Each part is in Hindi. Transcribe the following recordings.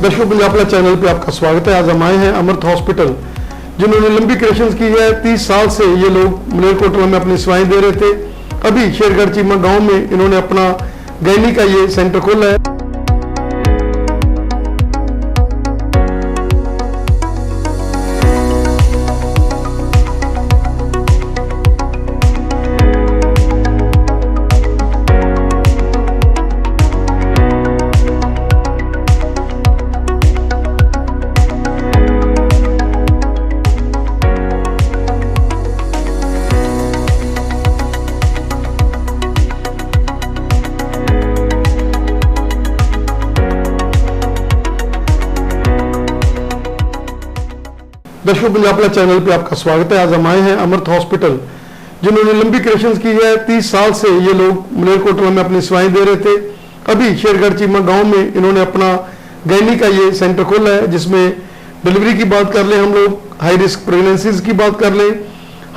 दर्शकों, पंजाब चैनल पे आपका स्वागत है। आज हम आए हैं अमृत हॉस्पिटल, जिन्होंने लंबी क्रिएशंस की है। 30 साल से ये लोग मलेरकोटला में अपनी सेवाएं दे रहे थे। अभी शेरगढ़ चीमा गांव में इन्होंने अपना गैनी का ये सेंटर खोला है। दर्शकों, पंजाब चैनल पे आपका स्वागत है। आज हम आए हैं अमृत हॉस्पिटल, जिन्होंने लंबी क्रिएशंस की है। 30 साल से ये लोग मलेरकोटला में अपनी सेवाएं दे रहे थे। अभी शेरगढ़ चीमा गांव में इन्होंने अपना गैनी का ये सेंटर खोला है, जिसमें डिलीवरी की बात कर लें, हम लोग हाई रिस्क प्रेगनेंसीज की बात कर लें,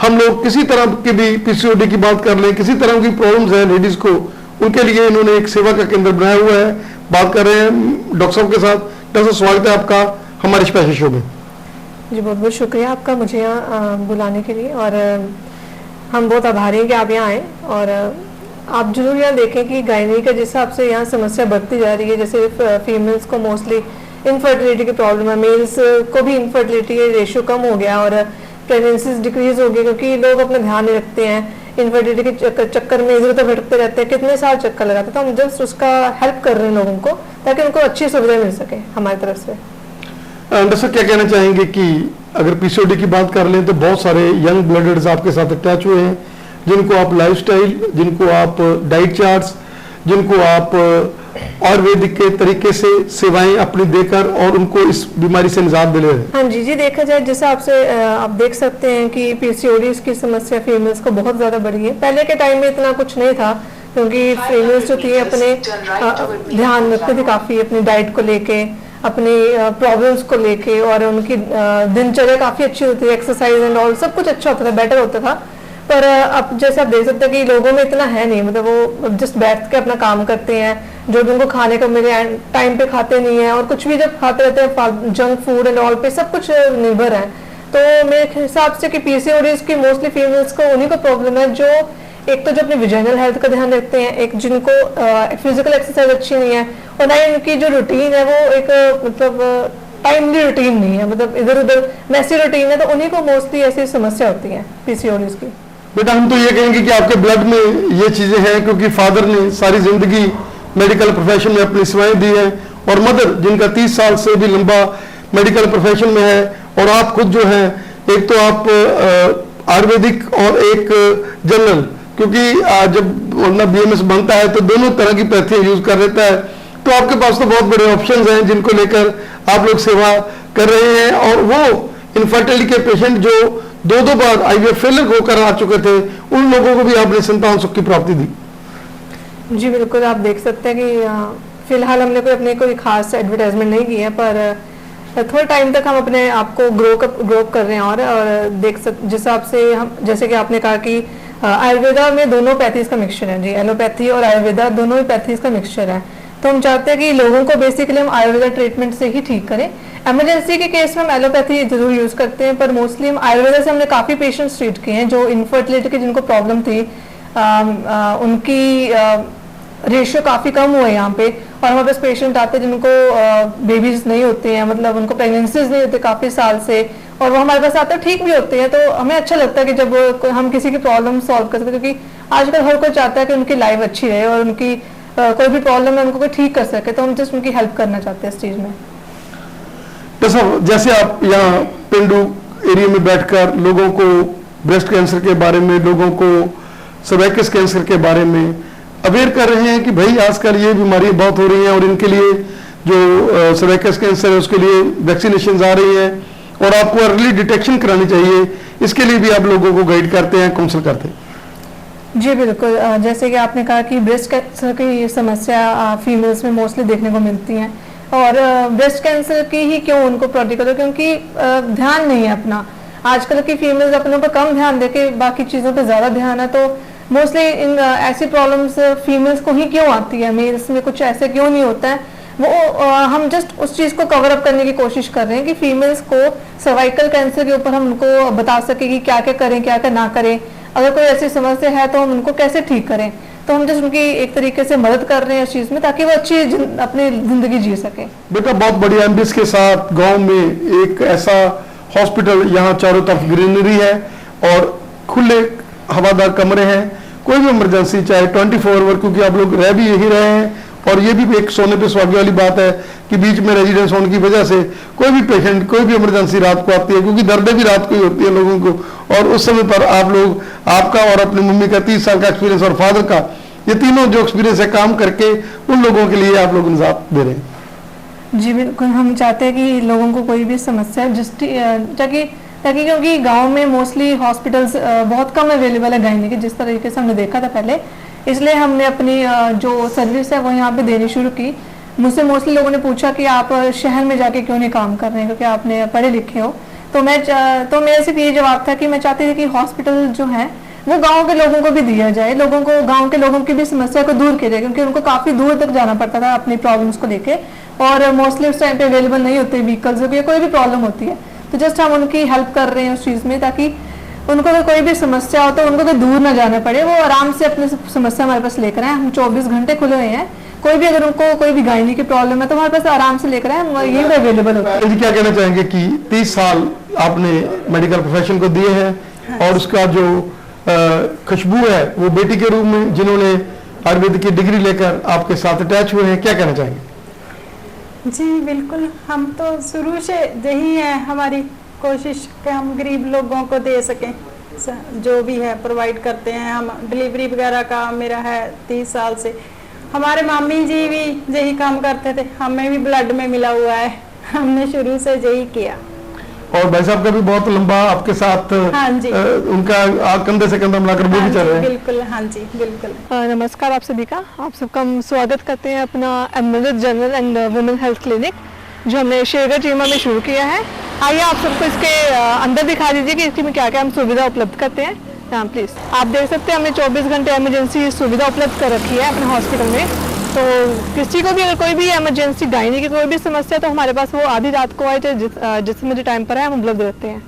हम लोग किसी तरह की भी पीसीओडी की बात कर लें, किसी तरह की प्रॉब्लम्स हैं लेडीज को, उनके लिए इन्होंने एक सेवा का केंद्र बनाया हुआ है। बात कर रहे हैं डॉक्टर साहब के साथ। डॉक्टर साहब, स्वागत है आपका हमारे स्पेशल शो में। जी, बहुत बहुत शुक्रिया आपका मुझे यहाँ बुलाने के लिए, और हम बहुत आभारी हैं कि आप यहाँ आए। और आप जरूर यहाँ देखें कि गायनी का जिस हिसाब से यहाँ समस्या बढ़ती जा रही है, जैसे फीमेल्स को मोस्टली इनफर्टिलिटी की प्रॉब्लम है, मेल्स को भी इनफर्टिलिटी रेशियो कम हो गया और प्रेगनेंसीज डिक्रीज हो गई, क्योंकि लोग अपना ध्यान नहीं रखते हैं, इनफर्टिलिटी के चक्कर में इधर उधर भटकते रहते हैं, कितने साल चक्कर लगाते हैं। तो हम जस्ट उसका हेल्प कर रहे हैं लोगों को, ताकि उनको अच्छी सुविधा मिल सके हमारी तरफ से। डॉक्टर, क्या कहना चाहेंगे कि अगर पीसीओडी की बात कर लें तो बहुत सारे यंग ब्लडर्स आपके साथ अटैच हुए हैं, जिनको आप लाइफस्टाइल, जिनको आप डाइट चार्ट्स, जिनको आप आयुर्वेदिक के तरीके से सेवाएं अपनी देकर और उनको इस बीमारी से निजात दिले हैं। हाँ जी, देखा जाए जिस हिसाब से आप देख सकते हैं कि पीसीओडी की समस्या फीमेल्स को बहुत ज्यादा बढ़ी है। पहले के टाइम में इतना कुछ नहीं था, क्योंकि फीमेल्स जो थी अपने ध्यान रखते थे काफी, अपनी डाइट को लेके, अपनी प्रॉब्लम्स को लेके, और उनकी दिनचर्या काफी अच्छी होती है, एक्सरसाइज एंड ऑल सब कुछ अच्छा होता था, बेटर होता था। पर अब जैसे आप देख सकते हैं कि लोगों में इतना है नहीं, मतलब वो जस्ट बैठ के अपना काम करते हैं, जो भी उनको खाने को मिले टाइम पे खाते नहीं है, और कुछ भी जब खाते रहते हैं जंक फूड एंड ऑल पे सब कुछ निर्भर है। तो मेरे हिसाब से कि पीसीओडी की मोस्टली फीमेल्स को उन्हीं को प्रॉब्लम है, जो एक तो जो अपनी विजाइनल हेल्थ का ध्यान रखते हैं, एक जिनको फिजिकल एक्सरसाइज अच्छी नहीं है, और ना उनकी जो रूटीन है वो एक मतलब टाइमली रूटीन नहीं है, मतलब इधर उधर मैसी रूटीन है, तो उन्हीं को मोस्टली ऐसी समस्या होती है पीसीओडी की। बेटा, हम तो ये कहेंगे कि आपके ब्लड में ये चीजें हैं, क्योंकि फादर ने सारी जिंदगी मेडिकल प्रोफेशन में अपनी सेवाएं दी है, और मदर जिनका 30 साल से भी लंबा मेडिकल प्रोफेशन में है, और आप खुद जो है एक तो आप आयुर्वेदिक और एक जनरल, क्योंकि जब अपना बीएमएस बनता है तो दोनों तरह की पैथियां यूज कर लेता है। तो आपके पास तो बहुत बड़े ऑप्शंस हैं जिनको लेकर आप लोग सेवा कर रहे हैं। और वो इनफर्टिलिटी के पेशेंट जो दो बार आईवीएफ फेलियर होकर आ चुके थे, उन लोगों को भी आपने संतान सुख की प्राप्ति दी। जी बिल्कुल, आप देख सकते हैं कि फिलहाल हमने कोई खास एडवर्टाइजमेंट नहीं की है, पर थोड़े टाइम तक हम अपने आप को ग्रो कर रहे हैं। और जिस हिसाब से हम, जैसे कि आपने कहा कि आयुर्वेदा में दोनों पैथीज का मिक्सचर है जी, एलोपैथी और आयुर्वेदा दोनों ही पैथीज का मिक्सचर है। तो हम चाहते हैं कि लोगों को बेसिकली हम आयुर्वेदा ट्रीटमेंट से ही ठीक करें। इमरजेंसी के केस में हम एलोपैथी जरूर यूज करते हैं, पर मोस्टली हम आयुर्वेदा से हमने काफी पेशेंट्स ट्रीट किए हैं जो इनफर्टिलिटी की जिनको प्रॉब्लम थी, उनकी रेशियो काफी कम हुआ है यहाँ पे। और हमारे पास पेशेंट आते हैं जिनको बेबीज नहीं होते हैं, मतलब उनको प्रेगनेंसीज नहीं होते काफी साल से, और वो हमारे पास आते हैं ठीक भी होते हैं। तो हमें अच्छा लगता है कि जब हम किसी की प्रॉब्लम सॉल्व कर सकते हैं, क्योंकि आजकल हर कोई चाहता है कि उनकी लाइफ अच्छी रहे और उनकी कोई भी प्रॉब्लम है उनको कोई ठीक कर सके। तो हम जस्ट उनकी हेल्प करना चाहते हैं इस चीज में। तो सब जैसे आप यहाँ पेंडू एरिया में बैठकर लोगों को ब्रेस्ट कैंसर के बारे में, लोगों को सर्वाइकस कैंसर के बारे में अवेयर कर रहे हैं कि भाई आजकल ये बीमारियां बहुत हो रही हैं, और इनके लिए जो सर्वाइकस कैंसर है उसके लिए वैक्सीनेशन आ रही है, और आपको अर्ली डिटेक्शन करानी चाहिए, इसके लिए भी आप लोगों को गाइड करते हैं, काउंसिल करते हैं। जी बिल्कुल, जैसे कि आपने कहा कि ब्रेस्ट कैंसर की समस्या फीमेल्स में मोस्टली देखने को मिलती है, और ब्रेस्ट कैंसर की ही क्यों उनको पर्टिकुलर, क्योंकि ध्यान नहीं है अपना। आजकल की फीमेल्स अपने ऊपर कम ध्यान देके बाकी चीज़ों पे ज़्यादा ध्यान है, तो मोस्टली इन ऐसी प्रॉब्लम्स फीमेल्स को ही क्यों आती है, मेल्स में कुछ ऐसे क्यों नहीं होता है। वो हम जस्ट उस चीज़ को कवर अप करने की कोशिश कर रहे हैं कि फीमेल्स को सर्वाइकल कैंसर के ऊपर हम उनको बता सके कि क्या क्या करें क्या क्या ना करें, अगर कोई ऐसी समस्या है तो हम उनको कैसे ठीक करें। तो हम जस्ट उनकी एक तरीके से मदद कर रहे हैं इस चीज़ में ताकि वो अच्छी अपनी ज़िंदगी जी सके। बेटा बहुत बढ़िया एमबीएस के साथ गांव में एक ऐसा हॉस्पिटल, यहाँ चारों तरफ ग्रीनरी है और खुले हवादार कमरे हैं। कोई भी इमरजेंसी चाहे 24 आवर, क्योंकि आप लोग रह भी यही रहे हैं, और ये भी एक सोने पे सुहागे वाली बात है कि बीच में रेजिडेंस होने की वजह से कोई भी पेशेंट, कोई भी इमरजेंसी रात को आती है, क्योंकि दर्दें भी रात को ही होती है लोगों को, और उस समय पर आप लोग, आपका और अपनी मम्मी का 30 साल का एक्सपीरियंस और फादर का, ये तीनों जो एक्सपीरियंस है काम करके उन लोगों के लिए आप लोग निजात दे रहे हैं। जी बिल्कुल, हम चाहते हैं कि लोगों को कोई भी समस्या ताकि क्योंकि गांव में मोस्टली हॉस्पिटल्स बहुत कम अवेलेबल है गायनी के, जिस तरीके से हमने देखा था पहले, इसलिए हमने अपनी जो सर्विस है वो यहाँ पे देनी शुरू की। मुझसे मोस्टली लोगों ने पूछा कि आप शहर में जाके क्यों नहीं काम कर रहे हैं, क्योंकि आपने पढ़े लिखे हो। तो मेरा सिर्फ ये जवाब था कि मैं चाहती थी कि हॉस्पिटल जो है वो गांव के लोगों को भी दिया जाए, लोगों को, गांव के लोगों की भी समस्या को दूर किया जाए, क्योंकि उनको काफ़ी दूर तक जाना पड़ता था अपनी प्रॉब्लम्स को लेके, और मोस्टली उस टाइम पे अवेलेबल नहीं होते व्हीकल्स, कोई भी प्रॉब्लम होती है। तो जस्ट हम उनकी हेल्प कर रहे हैं उस चीज़ में, ताकि उनको अगर कोई भी समस्या हो तो उनको कोई दूर ना जाना पड़े, वो आराम से अपनी समस्या हमारे पास लेकर आए। हम 24 घंटे खुले हुए हैं, कोई भी अगर उनको कोई भी गायनी की प्रॉब्लम है तो हमारे पास आराम से लेकर आए, ये भी अवेलेबल होता है। जी क्या कहना चाहेंगे कि 30 साल आपने मेडिकल प्रोफेशन को दिए हैं, और उसका जो खुशबू है वो बेटी के रूप में, जिन्होंने आयुर्वेद की डिग्री लेकर आपके साथ अटैच हुए हैं, क्या कहना चाहेंगे? जी बिल्कुल, हम तो शुरू से यही है हमारी कोशिश कि हम गरीब लोगों को दे सकें, जो भी है प्रोवाइड करते हैं। हम डिलीवरी वगैरह का मेरा है 30 साल से। हमारे मामी जी भी यही काम करते थे, हमें भी ब्लड में मिला हुआ है, हमने शुरू से यही किया। और भाई साहब का भी बहुत लंबा आपके साथ, हाँ जी, उनका कंधे से कंधा मिलाकर वो भी चल रहे हैं। बिल्कुल, हाँ जी बिल्कुल। नमस्कार आप सभी का, आप सबका हम स्वागत करते हैं अपना MLS general and women health clinic, जो हमने शेरगढ़ चीमा में शुरू किया है। आइए आप सबको इसके अंदर दिखा दीजिए कि इसमें क्या क्या हम सुविधा उपलब्ध करते हैं। हाँ प्लीज़, आप देख सकते हैं हमने 24 घंटे इमरजेंसी सुविधा उपलब्ध कर रखी है अपने हॉस्पिटल में। तो किसी को भी अगर कोई भी इमरजेंसी गायनी की कोई भी समस्या, तो हमारे पास वो आधी रात को आए, जिस समय जो टाइम पर है हम उपलब्ध रहते हैं।